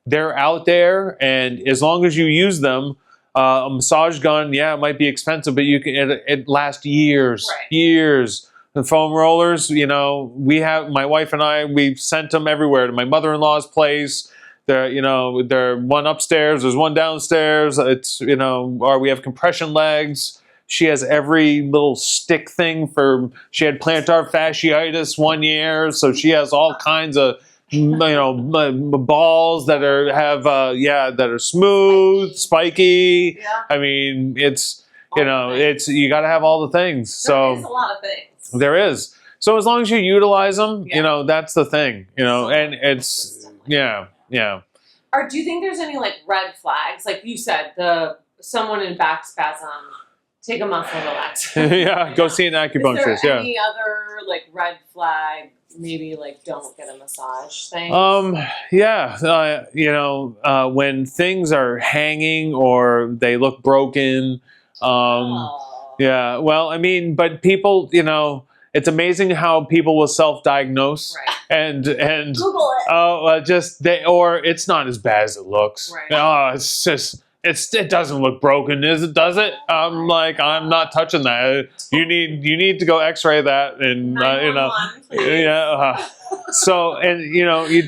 they're out there, and as long as you use them, a massage gun, yeah, it might be expensive, but you can it lasts years, Right. years. The foam rollers, you know, my wife and I, we've sent them everywhere, to my mother-in-law's place. They're, you know, they're one upstairs, there's one downstairs. It's, you know, or we have compression legs. She has every little stick thing she had plantar fasciitis 1 year, so she has all kinds of, you know, balls that are smooth, spiky. Yeah. I mean, it's, you know, you got to have all the things. So There's a lot of things. there is. So as long as you utilize them, Yeah. you know, that's the thing, you know, So and it's, consistently. yeah. Or do you think there's any like red flags? Like you said, someone in back spasm, take a muscle relaxer. Yeah, go see an acupuncturist, Is there yeah. any other like red flag? Maybe like don't get a massage thing. Yeah, you know, when things are hanging or they look broken, yeah, well, I mean, but people, you know, it's amazing how people will self-diagnose, Right. and Google it. or it's not as bad as it looks. Right. Oh, it's just it doesn't look broken, does it? I'm like, I'm not touching that. You need to go X-ray that, and you know, 911, please. yeah. So, and you know, you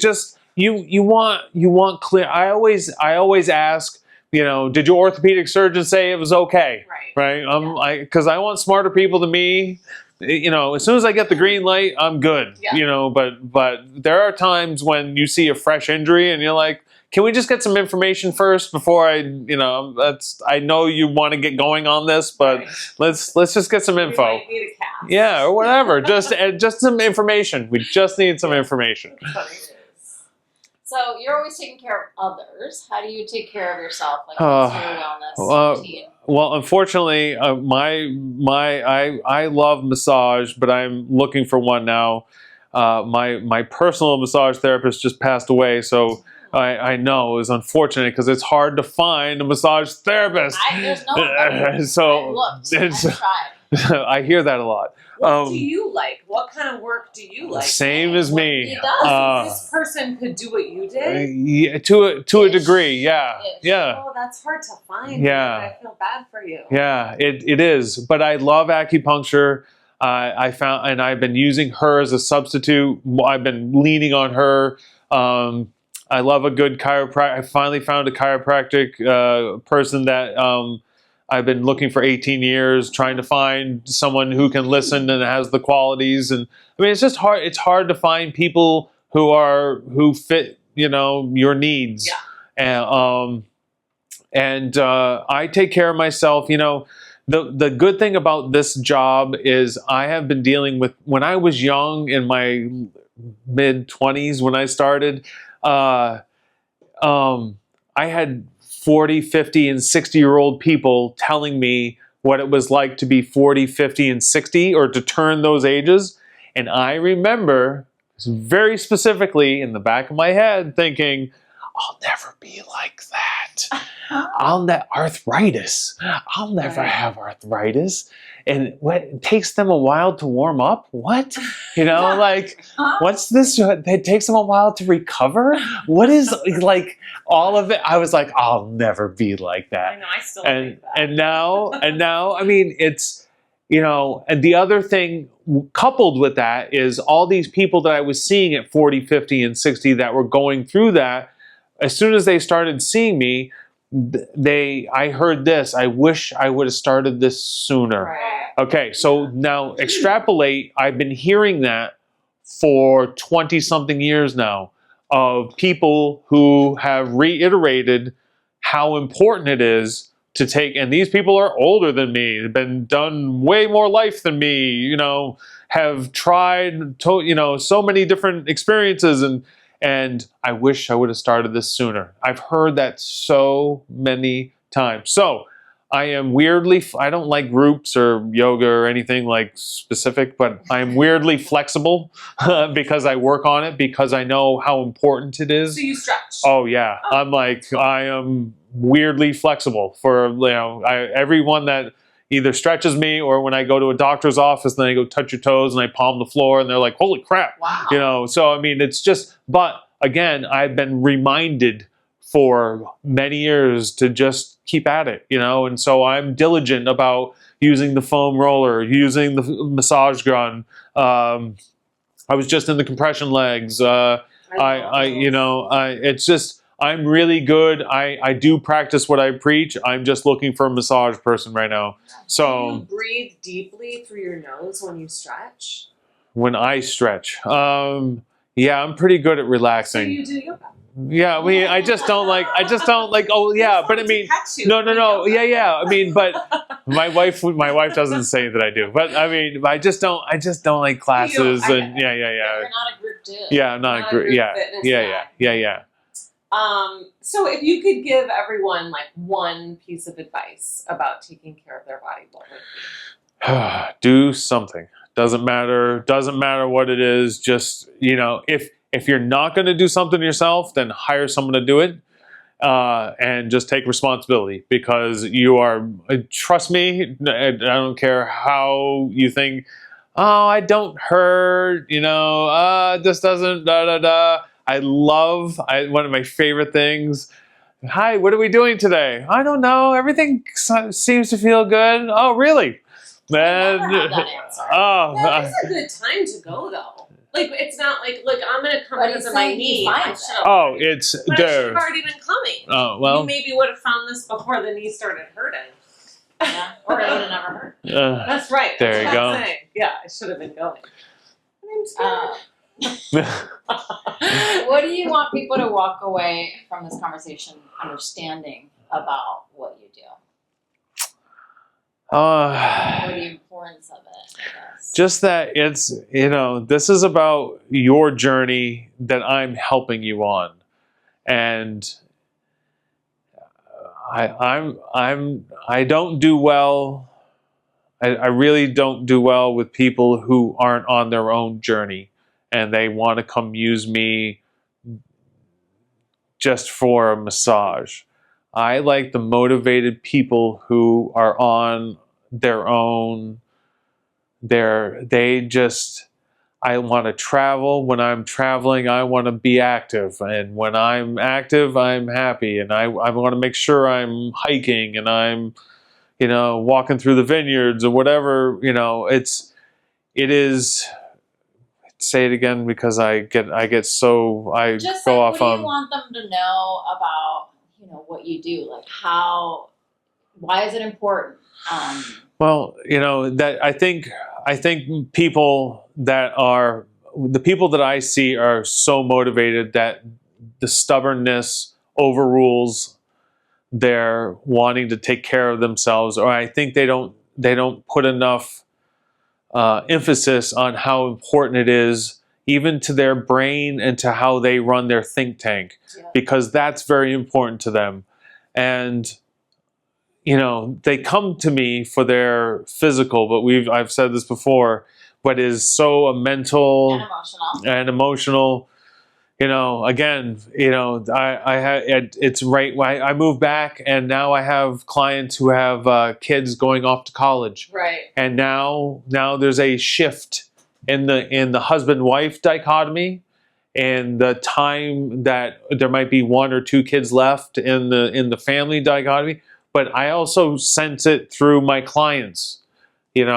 want clear. I always ask, you know, did your orthopedic surgeon say it was okay? Right. Right. Because I want smarter people than me. You know, as soon as I get the green light, I'm good. Yeah. You know, but there are times when you see a fresh injury and you're like, can we just get some information first before I know you want to get going on this, but Right. let's just get some info. We might need a cast. Yeah, or whatever. Just some information. We just need some information. Funny it is. So you're always taking care of others. How do you take care of yourself? Like, what's your wellness routine? Well, unfortunately, I love massage, but I'm looking for one now. My personal massage therapist just passed away, so I know it was unfortunate because it's hard to find a massage therapist. There's no one. So I looked. I tried. I hear that a lot. What do you like? What kind of work do you like? Same as me. He does. This person could do what you did? Yeah, to a degree, yeah, yeah. Oh, that's hard to find. Yeah. I feel bad for you. Yeah, it is. But I love acupuncture. I found, and I've been using her as a substitute. I've been leaning on her. I love a good chiropractic. I finally found a chiropractic person that I've been looking for 18 years, trying to find someone who can listen and has the qualities. And I mean, it's just hard. It's hard to find people who fit, you know, your needs. Yeah. And I take care of myself. You know, the good thing about this job is I have been dealing with, when I was young, in my mid-20s when I started, I had 40, 50, and 60-year-old people telling me what it was like to be 40, 50, and 60, or to turn those ages. And I remember very specifically in the back of my head thinking, I'll never be like that. Arthritis. I'll never have arthritis. And it takes them a while to warm up? What? You know, like, what's this? It takes them a while to recover? What is, like, all of it? I was like, I'll never be like that. I know, I still think that. And now, I mean, it's, you know, and the other thing coupled with that is all these people that I was seeing at 40, 50, and 60 that were going through that, as soon as they started seeing me, I heard this, I wish I would have started this sooner. Right. Okay, so now extrapolate, I've been hearing that for 20-something years now, of people who have reiterated how important it is to take, and these people are older than me, they've been done way more life than me, you know, have tried, so many different experiences, and I wish I would have started this sooner. I've heard that so many times. So I am weirdly, I don't like groups or yoga or anything like specific, but I'm weirdly flexible because I work on it, because I know how important it is. So you stretch. Oh yeah, I am weirdly flexible for, everyone that either stretches me, or when I go to a doctor's office and I go touch your toes and I palm the floor and they're like, holy crap. Wow. So I mean, it's just, but again, I've been reminded for many years to just keep at it, and so I'm diligent about using the foam roller, using the massage gun. I was just in the compression legs. It's just, I'm really good. I do practice what I preach. I'm just looking for a massage person right now. So do you breathe deeply through your nose when you stretch? when I stretch, yeah, I'm pretty good at So relaxing. you do yoga. Yeah, I mean, I just don't like, oh yeah, but I mean, no, yeah. I mean, but my wife doesn't say that I do, but I mean, I just don't like classes, and yeah. You're not a group dude. Yeah, I'm not a group, yeah. So if you could give everyone like one piece of advice about taking care of their body, what would it be? Do something. Doesn't matter what it is. Just, if you're not going to do something yourself, then hire someone to do it, and just take responsibility, because you are, trust me, I don't care how you think, oh, I don't hurt, this doesn't, one of my favorite things. Hi, what are we doing today? I don't know. Everything seems to feel good. Oh, really? I never have that answer. Oh, That is a good time to go though. Like it's not like, look, I'm gonna come But because he's of my saying he knee. finds it. oh, it's But I should have there. already been coming. Oh, well. You maybe would have found this before the knee started hurting. Yeah, or it would have never hurt. That's right. There That's you what I'm go. saying. Yeah, I should have been going. I'm scared. What do you want people to walk away from this conversation understanding about what you do? Or the importance of it, I guess. Just that it's, this is about your journey that I'm helping you on. And I don't do well. I really don't do well with people who aren't on their own journey and they want to come use me just for a massage. I like the motivated people who are on their own. I want to travel. When I'm traveling, I want to be active. And when I'm active, I'm happy. And I want to make sure I'm hiking and I'm, walking through the vineyards or whatever, it is, say it again because I go off what on. do you want them to know about, what you do? Like why is it important? Well, that I think people that I see are so motivated that the stubbornness overrules their wanting to take care of themselves, or I think they don't put enough emphasis on how important it is, even to their brain and to how they run their think tank, because that's very important to them. And they come to me for their physical, but I've said this before, but is so a mental and emotional. Again, it's right. I moved back, and now I have clients who have kids going off to college. Right. And now there's a shift in the husband-wife dichotomy, and the time that there might be one or two kids left in the family dichotomy. But I also sense it through my clients. It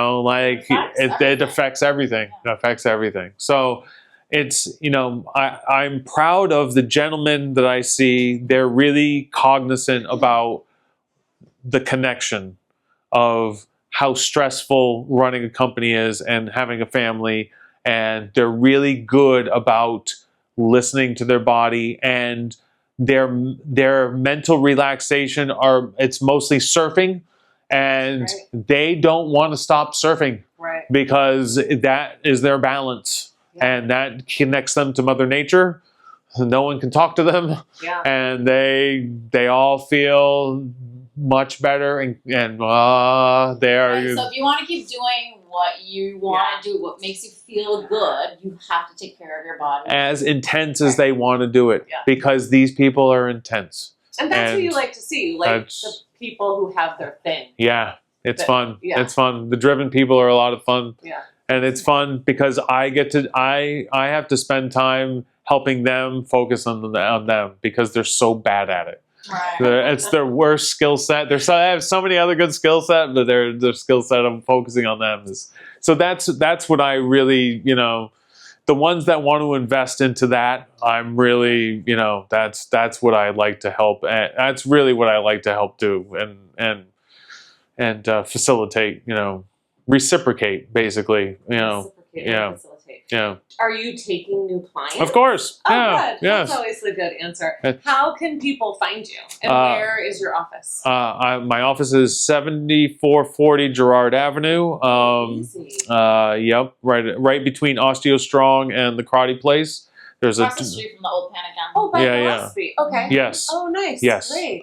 affects everything. It affects everything. So it's, I'm proud of the gentlemen that I see. They're really cognizant about the connection of how stressful running a company is and having a family. And they're really good about listening to their body, and their mental relaxation it's mostly surfing, and they don't want to stop surfing, because that is their balance, and that connects them to Mother Nature. No one can talk to them, and they all feel much better, and they are. Right, so if you want to keep doing what you want to do, what makes you feel good, you have to take care of your body. As intense as they want to do it, because these people are intense. And that's what you like to see. You like the people who have their thing. Yeah, it's fun. Yeah. It's fun. The driven people are a lot of fun. Yeah. And it's fun because I have to spend time helping them focus on them because they're so bad at it. Right. It's their worst skill set. I have so many other good skill sets, but their skill set, I'm focusing on them. So that's what I really, the ones that want to invest into that, I'm really, that's what I like to help. And that's really what I like to help do and facilitate, reciprocate, basically, Facilitate. Yeah. Are you taking new clients? Of course. Oh, Yeah. good. Yes. That's always a good answer. How can people find you? And where is your office? My office is 7440 Girard Avenue. Easy. Yep. Right between Osteo Strong and the Karate Place. There's Across the street from the old Panic. Oh, by Yeah. Gillespie. Okay. Yes. Oh, nice. Yes. Great.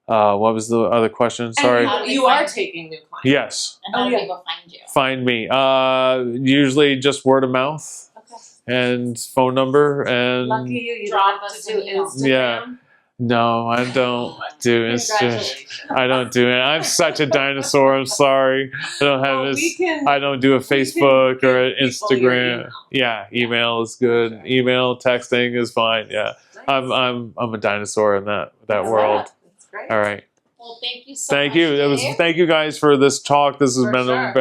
What was the other question? Sorry. And you are taking new clients. Yes. And how do people find you? Find me. Usually just word of mouth. Okay. And phone number and. Lucky you Drop don't have us to do an email. Instagram. Yeah. No, I don't do Instagram. Congratulations. I don't do it. I'm such a dinosaur. I'm sorry. I don't have Well, this. I don't do a Facebook or an give people your Instagram. email. Yeah, email is good. Okay. Email, texting is fine. Yeah, Nice. I'm a dinosaur in that world. That's great. All right. Well, thank you so Thank much. you. Thank you guys for this talk. This has For sure.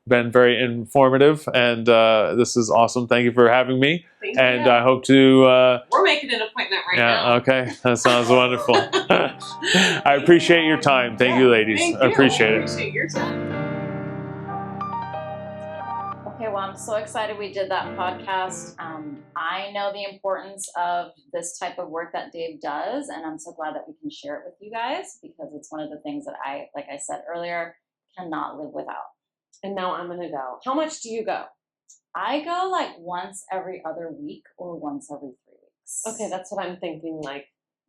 been very informative, and this is awesome. Thank you for having me. Thank And you. I hope to. We're making an appointment right now. Okay, that sounds wonderful. I appreciate your time. Thank you, ladies. Thank I you. appreciate it. Appreciate your time. Okay, well, I'm so excited we did that podcast. I know the importance of this type of work that Dave does, and I'm so glad that we can share it with you guys because it's one of the things that I, like I said earlier, cannot live without. And now I'm going to go. How much do you go? I go like once every other week or once every 3 weeks. Okay, that's what I'm thinking.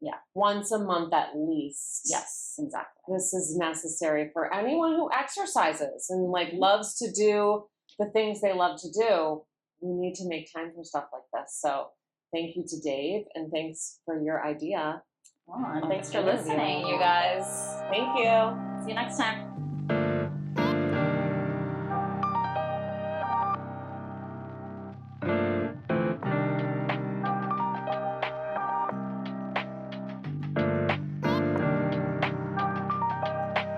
Yeah. Once a month at least. Yes, exactly. This is necessary for anyone who exercises and loves to do the things they love to do. We need to make time for stuff like this. So thank you to Dave, and thanks for your idea. Oh, and thanks for listening, you guys. Thank you. See you next time.